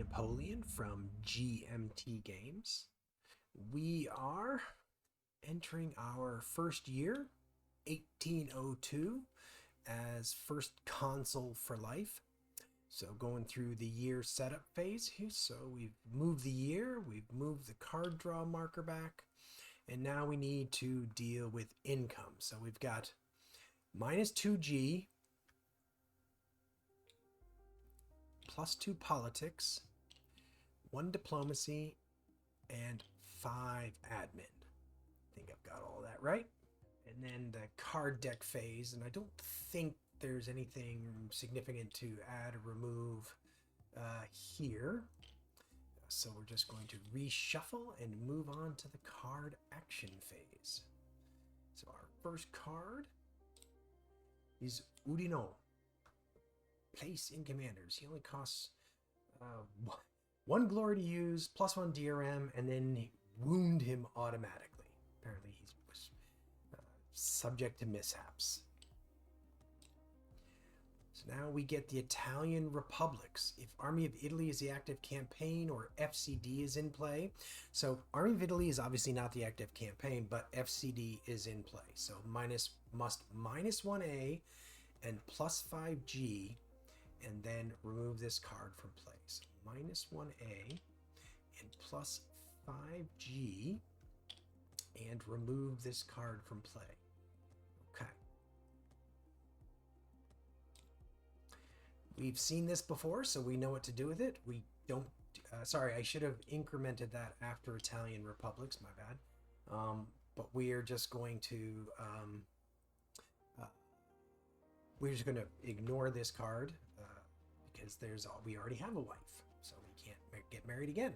Napoleon from GMT Games. We are entering our first year, 1802, as first consul for life. So going through the year setup phase here. So we've moved the year, we've moved the card draw marker back, and now we need to deal with income. So we've got minus 2G, plus 2 politics, 1 diplomacy, and 5 admin. I think I've got all that right. And then the card deck phase, and I don't think there's anything significant to add or remove here. So we're just going to reshuffle and move on to the card action phase. So our first card is Udino. Place in commanders. He only costs 1 glory to use, plus 1 DRM, and then wound him automatically. Apparently he's subject to mishaps. So now we get the Italian republics. If Army of Italy is the active campaign or FCD is in play. So Army of Italy is obviously not the active campaign, but FCD is in play. So must minus 1A and plus 5G, and then remove this card from play. So minus 1A and plus 5G, and remove this card from play. Okay. We've seen this before, so we know what to do with it. We don't, sorry, I should have incremented that after Italian republics, my bad. But we are just going to, we're just going to ignore this card because we already have a wife, so we can't get married again.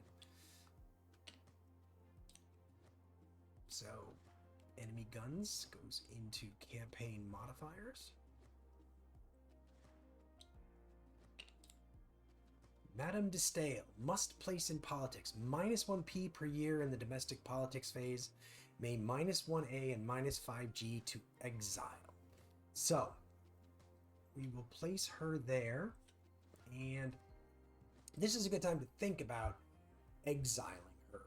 So enemy guns goes into campaign modifiers. Madame de Stael must place in politics minus 1P per year in the domestic politics phase, may minus 1A and minus 5G to exile. So we will place her there, and this is a good time to think about exiling her.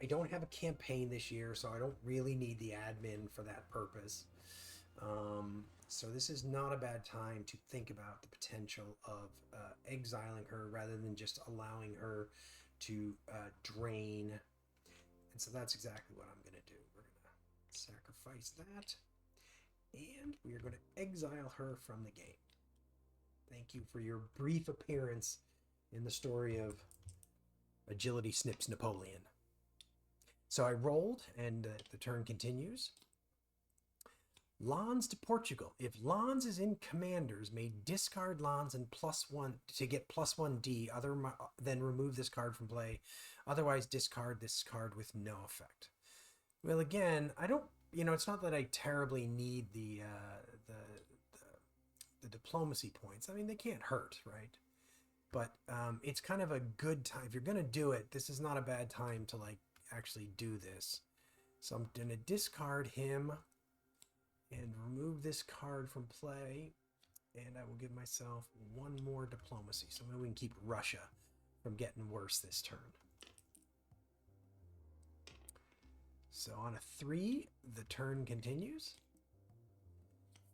I don't have a campaign this year, so I don't really need the admin for that purpose. So this is not a bad time to think about the potential of exiling her rather than just allowing her to drain. And so that's exactly what I'm going to do. We're going to sacrifice that, and we are going to exile her from the game. Thank you for your brief appearance in the story of Agility Snips Napoleon. So I rolled, and the turn continues. Lons to Portugal. If Lons is in commanders, may discard Lons and plus 1 to get plus 1D, then remove this card from play. Otherwise, discard this card with no effect. Well, again, I don't, it's not that I terribly need the diplomacy points. I mean, they can't hurt, right? But it's kind of a good time. If you're going to do it, this is not a bad time to actually do this. So I'm going to discard him and remove this card from play, and I will give myself 1 more diplomacy. So maybe we can keep Russia from getting worse this turn. So on a 3, the turn continues.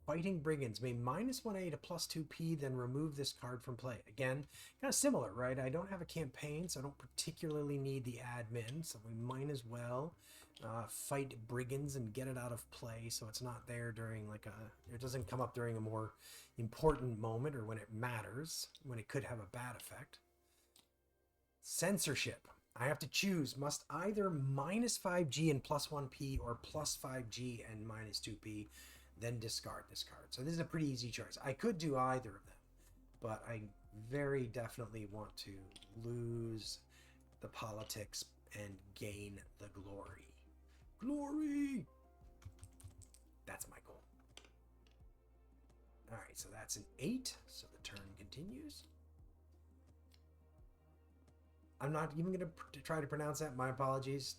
Fighting Brigands may minus 1A to plus 2P, then remove this card from play. Again, kind of similar, right? I don't have a campaign, so I don't particularly need the admin, so we might as well fight Brigands and get it out of play so it's not there during it doesn't come up during a more important moment or when it matters, when it could have a bad effect. Censorship. I have to choose. Must either minus 5G and plus 1P or plus 5G and minus 2P, then discard this card. So this is a pretty easy choice. I could do either of them, but I very definitely want to lose the politics and gain the glory. Glory! That's my goal. All right, so that's an 8. So the turn continues. I'm not even going to try to pronounce that. My apologies.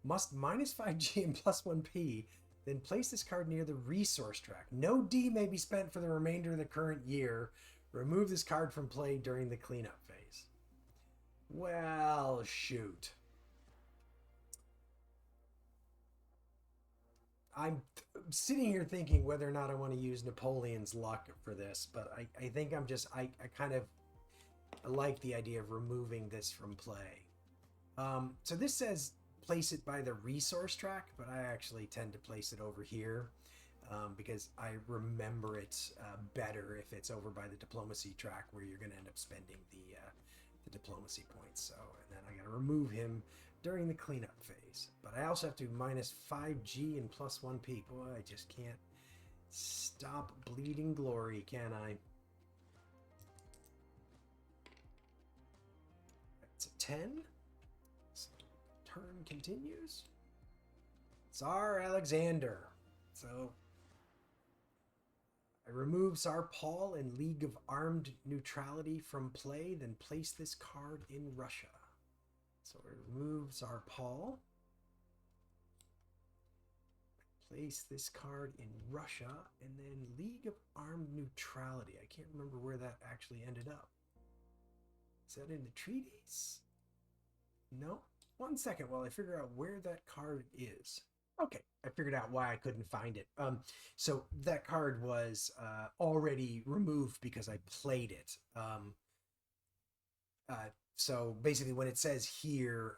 Must minus 5G and plus 1P, then place this card near the resource track. No D may be spent for the remainder of the current year. Remove this card from play during the cleanup phase. Well, shoot. I'm sitting here thinking whether or not I want to use Napoleon's luck for this, but I think I kind of like the idea of removing this from play. So this says place it by the resource track, but I actually tend to place it over here because I remember it better if it's over by the diplomacy track where you're going to end up spending the diplomacy points. So, and then I got to remove him during the cleanup phase. But I also have to minus 5G and plus 1P. Boy, I just can't stop bleeding glory, can I? It's a 10. So turn continues. Tsar Alexander. So I remove Tsar Paul and League of Armed Neutrality from play, then place this card in Russia. So I remove Tsar Paul. Place this card in Russia, and then League of Armed Neutrality. I can't remember where that actually ended up. Is that in the treaties? No. 1 second while I figure out where that card is. Okay, I figured out why I couldn't find it. So that card was already removed because I played it. So basically when it says here,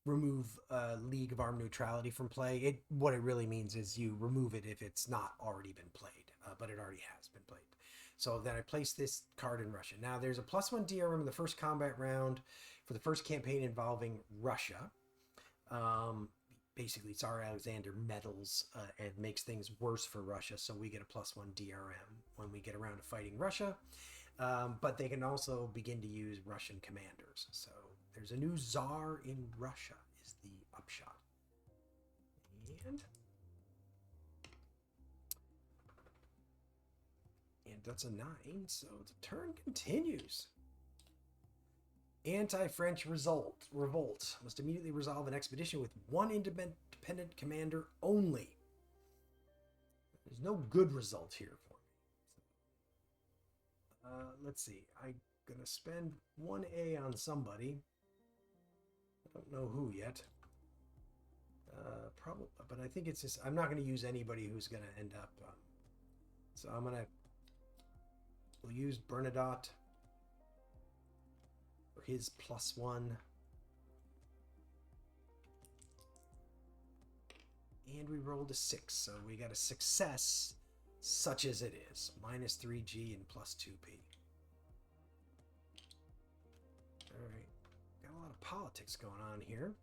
remove League of Armed Neutrality from play, what it really means is you remove it if it's not already been played, but it already has been played. So then I place this card in Russia. Now there's a +1 DRM in the first combat round for the first campaign involving Russia. Basically, Tsar Alexander meddles and makes things worse for Russia, so we get a +1 DRM when we get around to fighting Russia. But they can also begin to use Russian commanders. So there's a new Tsar in Russia is the upshot. And that's a 9, so the turn continues. Anti-French revolt must immediately resolve an expedition with one independent commander only. There's no good result here for me. Let's see. I'm gonna spend 1A on somebody. I don't know who yet. Probably, but I think it's just I'm not gonna use anybody who's gonna end up. So we'll use Bernadotte for his +1. And we rolled a 6, so we got a success, such as it is. -3G and +2P. Alright. Got a lot of politics going on here.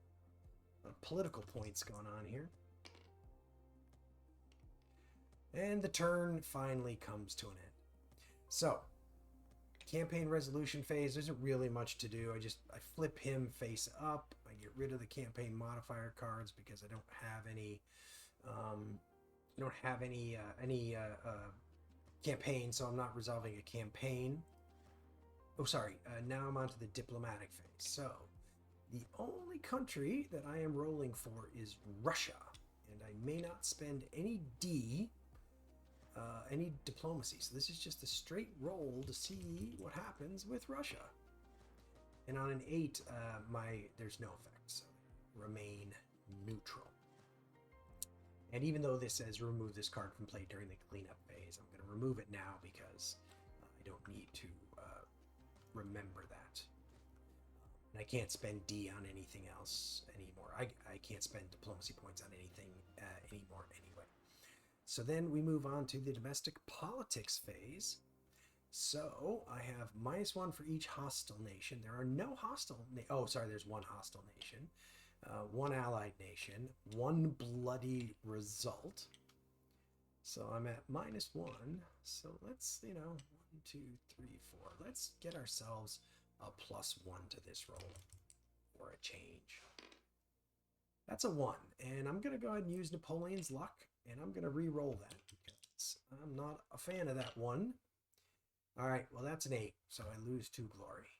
A lot of political points going on here. And the turn finally comes to an end. So, campaign resolution phase, there isn't really much to do. I flip him face up. I get rid of the campaign modifier cards because I don't have any campaign, so I'm not resolving a campaign. Oh, sorry. Now I'm on to the diplomatic phase. So the only country that I am rolling for is Russia, and I may not spend any any diplomacy. So this is just a straight roll to see what happens with Russia. And on an 8, there's no effect, so remain neutral. And even though this says remove this card from play during the cleanup phase, I'm going to remove it now because I don't need to remember that. And I can't spend D on anything else anymore. I can't spend diplomacy points on anything anymore anyway. So then we move on to the domestic politics phase. So I have -1 for each hostile nation. There are no hostile. There's one hostile nation, one allied nation, one bloody result. So I'm at -1. So let's 1, 2, 3, 4. Let's get ourselves a +1 to this roll for a change. That's a 1, and I'm gonna go ahead and use Napoleon's luck, and I'm gonna re-roll that because I'm not a fan of that 1. All right, well, that's an 8, so I lose 2 glory.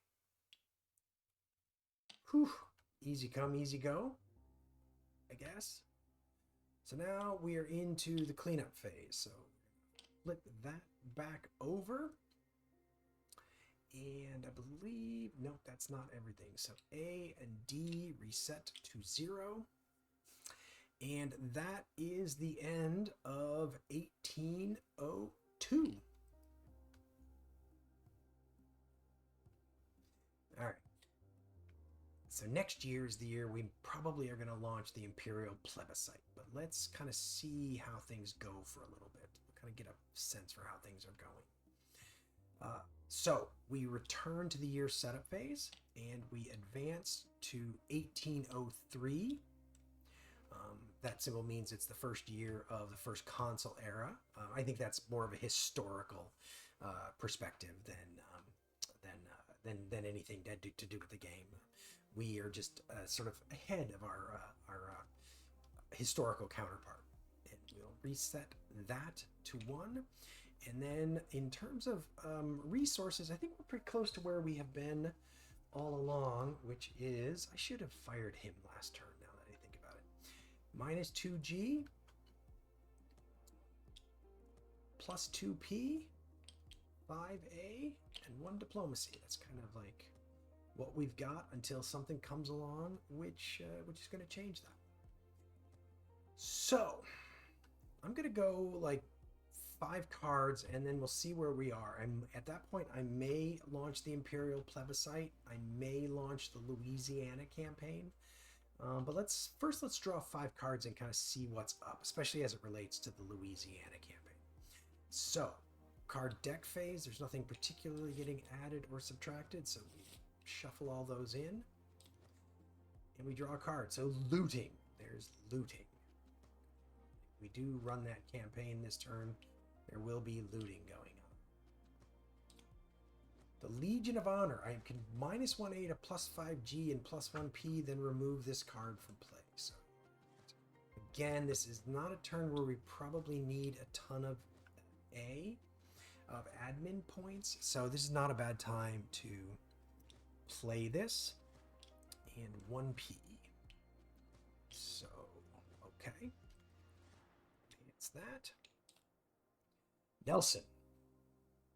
Whew, easy come, easy go, I guess. So now we are into the cleanup phase. So flip that back over. And I believe, nope, that's not everything. So A and D reset to 0. And that is the end of 1802. All right. So next year is the year we probably are going to launch the Imperial Plebiscite. But let's kind of see how things go for a little bit. Kind of get a sense for how things are going. So we return to the year setup phase and we advance to 1803. That symbol means it's the first year of the first Consul era. I think that's more of a historical perspective than anything to do with the game. We are just sort of ahead of our historical counterpart. And we'll reset that to 1. And then in terms of resources, I think we're pretty close to where we have been all along, which is, I should have fired him last turn now that I think about it. Minus 2G, plus 2P, 5A, and 1 diplomacy. That's kind of like what we've got until something comes along, which is going to change that. So I'm going to go like 5 cards, and then we'll see where we are. At that point, I may launch the Imperial Plebiscite. I may launch the Louisiana campaign. But let's draw 5 cards and kind of see what's up, especially as it relates to the Louisiana campaign. So, card deck phase, there's nothing particularly getting added or subtracted, so we shuffle all those in. And we draw a card. So, looting. There's looting. We do run that campaign this turn. There will be looting going on. The Legion of Honor. I can minus 1A to plus 5G and plus 1P, then remove this card from play. So again, this is not a turn where we probably need a ton of admin points. So this is not a bad time to play this. And 1P. So, okay. It's that. Nelson.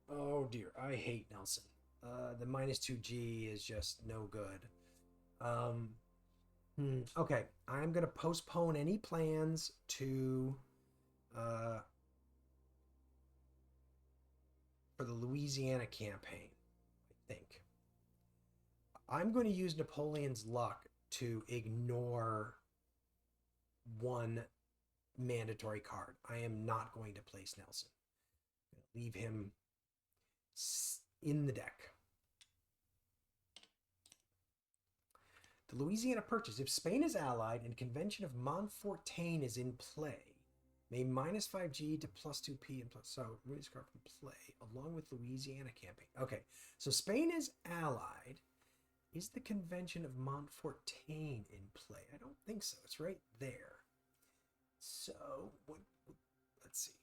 Oh dear, I hate Nelson. The minus 2G is just no good. Okay, I'm going to postpone any plans to for the Louisiana campaign, I think. I'm going to use Napoleon's luck to ignore 1 mandatory card. I am not going to place Nelson. I'm going to leave him in the deck. The Louisiana Purchase. If Spain is allied and Convention of Montfortain is in play, may minus 5G to plus 2P and plus. So remove this card from play along with Louisiana campaign. Okay, so Spain is allied. Is the Convention of Montfortain in play? I don't think so. It's right there. So let's see.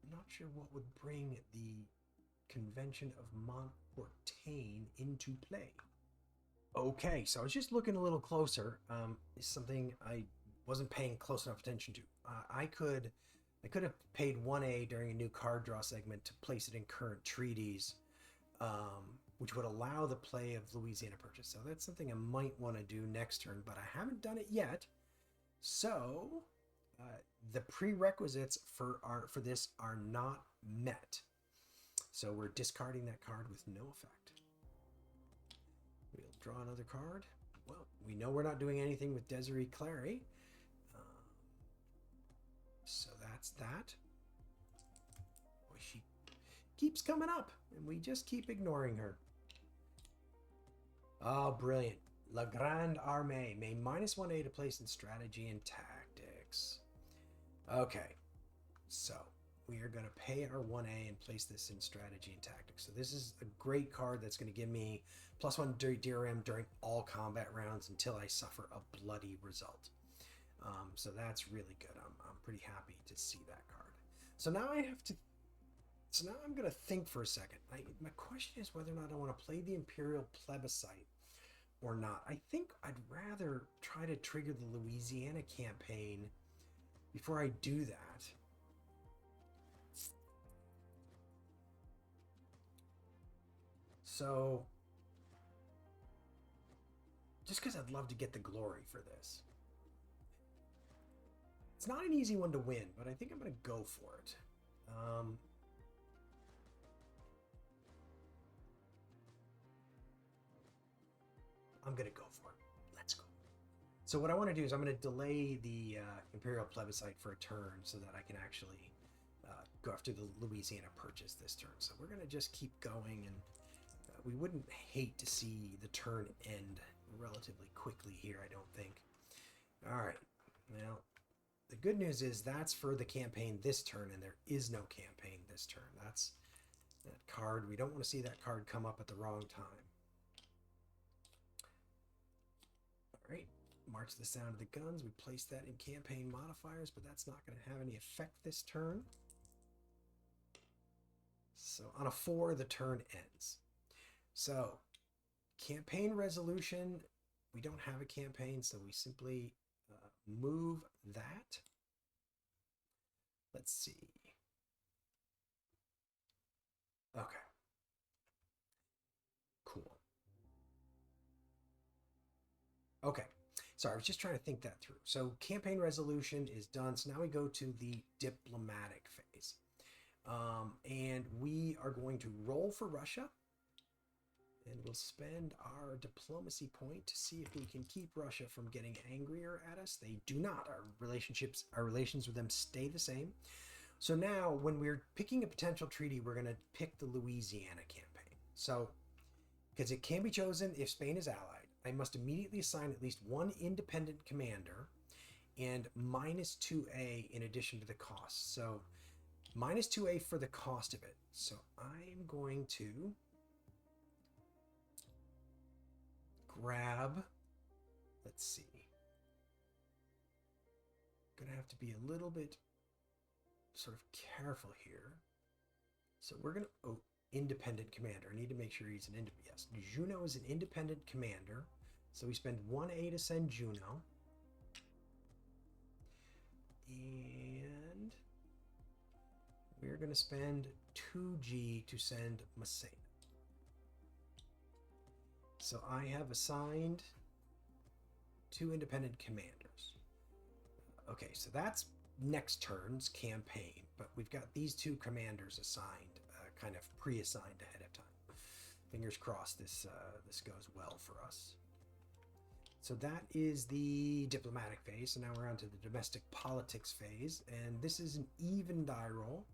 I'm not sure what would bring the Convention of Montfortain into play. Okay, so I was just looking a little closer. It's something I wasn't paying close enough attention to. I could have paid 1A during a new card draw segment to place it in current treaties, which would allow the play of Louisiana Purchase. So that's something I might want to do next turn, but I haven't done it yet. So the prerequisites for this are not met. So we're discarding that card with no effect. We'll draw another card. Well, we know we're not doing anything with Desiree Clary. So that's that. Boy, she keeps coming up, and we just keep ignoring her. Oh, brilliant. La Grande Armée. May minus 1A to place in strategy and tactics. Okay. So we are going to pay our 1A and place this in strategy and tactics. So this is a great card that's going to give me plus 1 DRM during all combat rounds until I suffer a bloody result. So that's really good. I'm pretty happy to see that card. So now I'm going to think for a second. My question is whether or not I want to play the Imperial Plebiscite or not. I think I'd rather try to trigger the Louisiana campaign before I do that. So, just because I'd love to get the glory for this. It's not an easy one to win, but I think I'm going to go for it. I'm going to go for it. Let's go. So what I want to do is I'm going to delay the Imperial Plebiscite for a turn so that I can actually go after the Louisiana Purchase this turn. So we're going to just keep going, and we wouldn't hate to see the turn end relatively quickly here, I don't think. All right. Well, the good news is that's for the campaign this turn, and there is no campaign this turn. That's that card. We don't want to see that card come up at the wrong time. All right. March the Sound of the Guns. We place that in campaign modifiers, but that's not going to have any effect this turn. So on a 4, the turn ends. So campaign resolution, we don't have a campaign, so we simply move that. Let's see. Okay. Cool. Okay. Sorry, I was just trying to think that through. So campaign resolution is done. So now we go to the diplomatic phase. And we are going to roll for Russia. And we'll spend our diplomacy point to see if we can keep Russia from getting angrier at us. They do not. Our relations with them stay the same. So now when we're picking a potential treaty, we're going to pick the Louisiana campaign. So, because it can be chosen if Spain is allied, I must immediately assign at least one independent commander and minus 2A in addition to the cost. So minus 2A for the cost of it. So I'm going to grab, let's see, gonna have to be a little bit sort of careful here. So we're gonna, independent commander. I need to make sure he's an yes. Juno is an independent commander. So we spend 1A to send Juno. And we're gonna spend 2G to send Massena. So I have assigned 2 independent commanders. Okay, so that's next turn's campaign, but we've got these 2 commanders assigned, kind of pre-assigned ahead of time. Fingers crossed this goes well for us. So that is the diplomatic phase. So now we're on to the domestic politics phase, and this is an even die roll.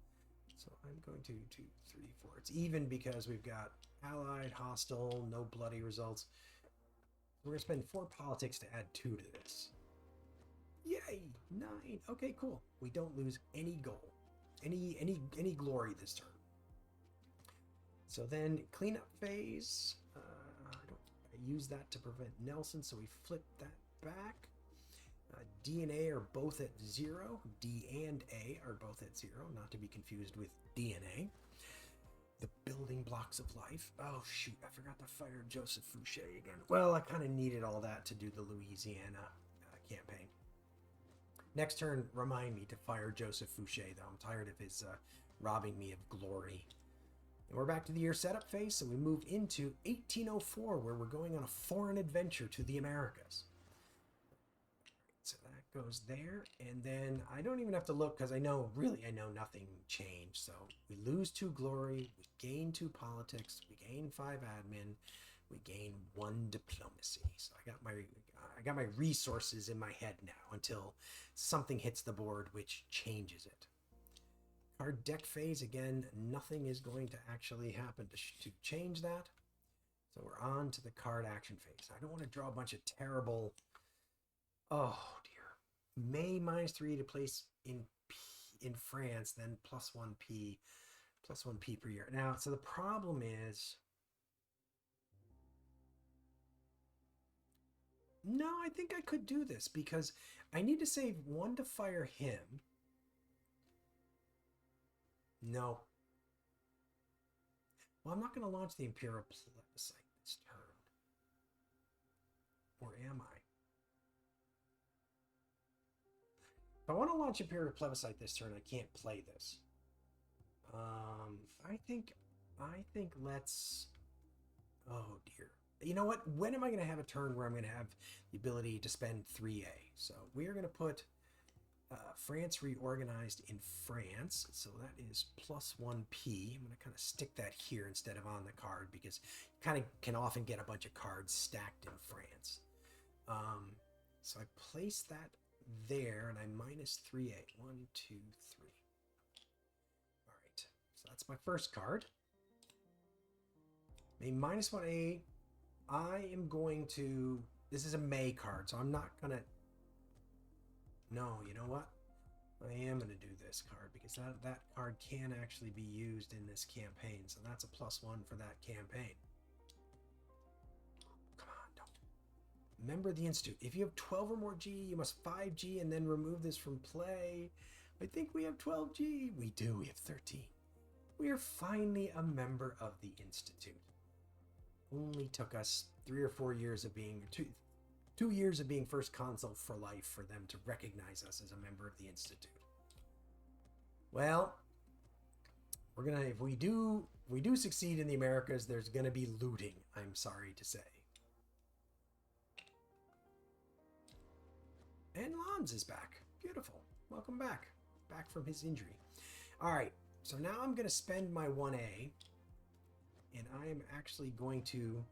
So I'm going to 2, 3, 4. It's even because we've got allied, hostile, no bloody results. We're going to spend 4 politics to add 2 to this. Yay! 9. Okay, cool. We don't lose any goal, any glory this turn. So then cleanup phase. I use that to prevent Nelson, so we flip that back. D and A are both at 0. D and A are both at 0, not to be confused with DNA. The building blocks of life. Oh, shoot, I forgot to fire Joseph Fouché again. Well, I kind of needed all that to do the Louisiana campaign. Next turn, remind me to fire Joseph Fouché, though. I'm tired of his robbing me of glory. And we're back to the year setup phase, so we move into 1804, where we're going on a foreign adventure to the Americas. So that goes there, and then I don't even have to look because I know nothing changed. So we lose 2 glory, we gain 2 politics, we gain 5 admin, we gain 1 diplomacy. So I got my resources in my head now until something hits the board which changes it. Card deck phase, again, nothing is going to actually happen to change that. So we're on to the card action phase. I don't want to draw a bunch of terrible... Oh, dear. May -3 to place in France, then +1P per year. Now, so the problem is... No, I think I could do this because I need to save 1 to fire him. No. Well, I'm not going to launch the Imperial Plebiscite this turn. Or am I? If I want to launch Imperial Plebiscite this turn, I can't play this. I think let's Oh dear. You know what? When am I going to have a turn where I'm going to have the ability to spend 3A? So we are going to put France reorganized in France. So that is plus 1P. I'm going to kind of stick that here instead of on the card because you kind of can often get a bunch of cards stacked in France. So I place that there and I minus 3A. 1, 2, 3. All right. So that's my first card. A minus 1A. I am going to... This is a May card, so I'm not going to... No, you know what? I am going to do this card because that card can actually be used in this campaign. So that's a +1 for that campaign. Come on, don't. Member of the Institute. If you have 12 or more G, you must 5G and then remove this from play. I think we have 12G. We do. We have 13. We are finally a member of the Institute. Only took us 3 or 4 years of being... 2 years of being first consul for life for them to recognize us as a member of the Institute. Well, we're gonna if we do succeed in the Americas, there's gonna be looting, I'm sorry to say. And Lons is back. Beautiful. Welcome back. Back from his injury. Alright, so now I'm gonna spend my 1A, and I am actually going to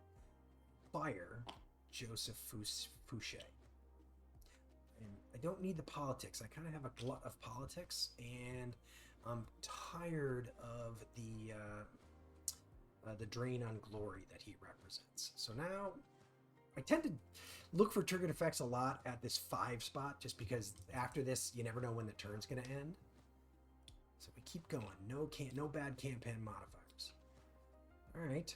fire Joseph Fouché. And I don't need the politics. I kind of have a glut of politics, and I'm tired of the drain on glory that he represents. So now I tend to look for triggered effects a lot at this 5 spot, just because after this you never know when the turn's going to end. So we keep going. No bad campaign modifiers. All right.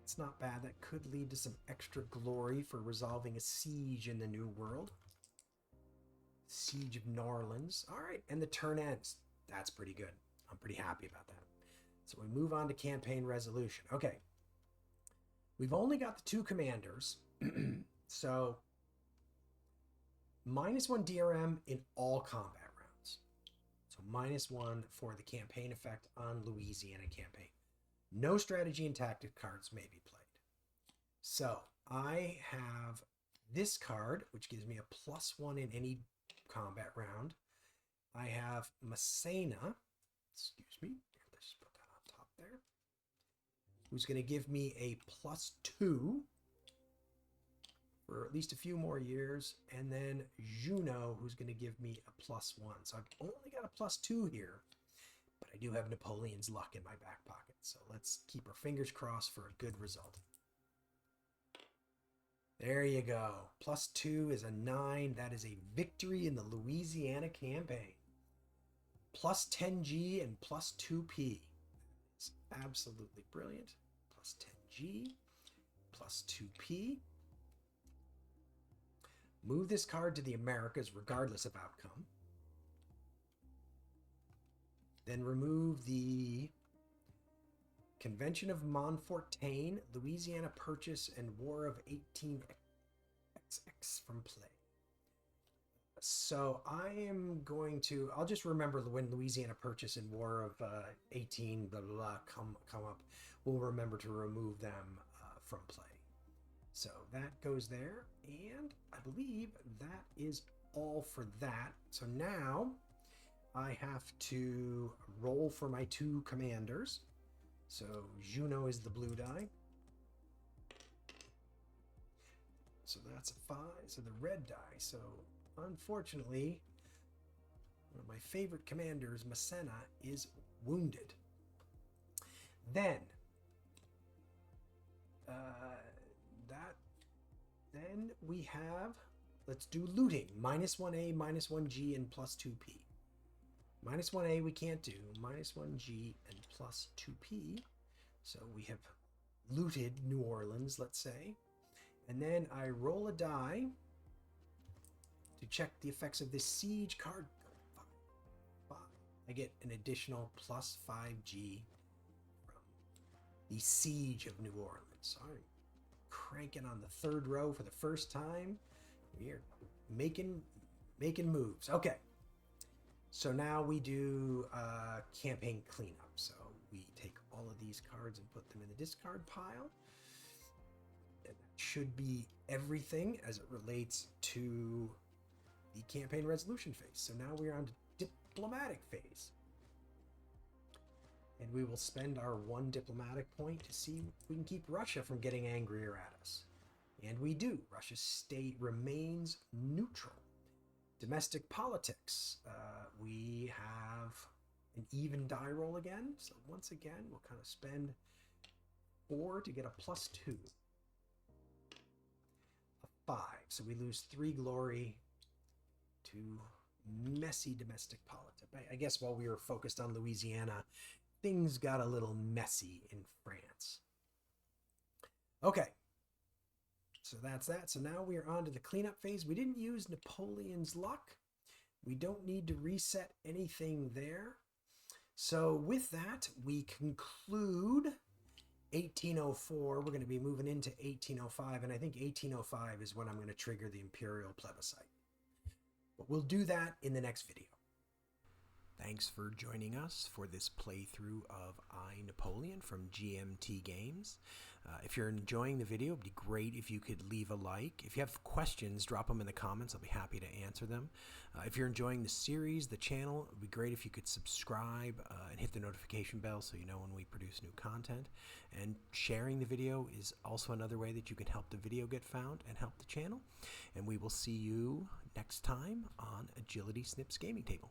It's not bad. That could lead to some extra glory for resolving a siege in the New World. Siege of New Orleans. All right, and the turn ends. That's pretty good. I'm pretty happy about that. So we move on to campaign resolution. Okay. We've only got the 2 commanders. So -1 DRM in all combat rounds. So -1 for the campaign effect on Louisiana campaign. No strategy and tactic cards may be played. So I have this card, which gives me a +1 in any combat round. I have Massena, excuse me, let's just put that on top there, who's going to give me a +2 for at least a few more years. And then Juno, who's going to give me a +1. So I've only got a +2 here. But I do have Napoleon's luck in my back pocket, so let's keep our fingers crossed for a good result. There you go. +2 is a 9. That is a victory in the Louisiana campaign. +10G and +2P. It's absolutely brilliant. +10G, +2P. Move this card to the Americas regardless of outcome. Then remove the Convention of Montfortain, Louisiana Purchase, and War of 18XX from play. So I am going to... I'll just remember when Louisiana Purchase and War of 18 blah, blah, blah, come up. We'll remember to remove them from play. So that goes there. And I believe that is all for that. So now... I have to roll for my 2 commanders. So Juno is the blue die. So that's a 5. So the red die. So unfortunately, one of my favorite commanders, Massena, is wounded. Then then we have, let's do looting. -1A, -1G, and +2P. -1A we can't do, -1G and +2P. So we have looted New Orleans, let's say. And then I roll a die to check the effects of this siege card. 5. I get an additional +5G from the siege of New Orleans. So I'm cranking on the 3rd row for the first time. We are making moves. Okay. So now we do campaign cleanup. So we take all of these cards and put them in the discard pile. And that should be everything as it relates to the campaign resolution phase. So now we're on to diplomatic phase. And we will spend our 1 diplomatic point to see if we can keep Russia from getting angrier at us. And we do. Russia's state remains neutral. Domestic politics. We have an even die roll again. So once again, we'll kind of spend 4 to get a +2. A 5. So we lose 3 glory to messy domestic politics. I guess while we were focused on Louisiana, things got a little messy in France. Okay. So that's that. So now we are on to the cleanup phase. We didn't use Napoleon's luck. We don't need to reset anything there. So with that, we conclude 1804. We're going to be moving into 1805, and I think 1805 is when I'm going to trigger the imperial plebiscite. But we'll do that in the next video. Thanks for joining us for this playthrough of I, Napoleon from GMT Games. If you're enjoying the video, it'd be great if you could leave a like. If you have questions, drop them in the comments. I'll be happy to answer them. If you're enjoying the series, the channel, it would be great if you could subscribe and hit the notification bell so you know when we produce new content. And sharing the video is also another way that you can help the video get found and help the channel. And we will see you next time on Agility Snips Gaming Table.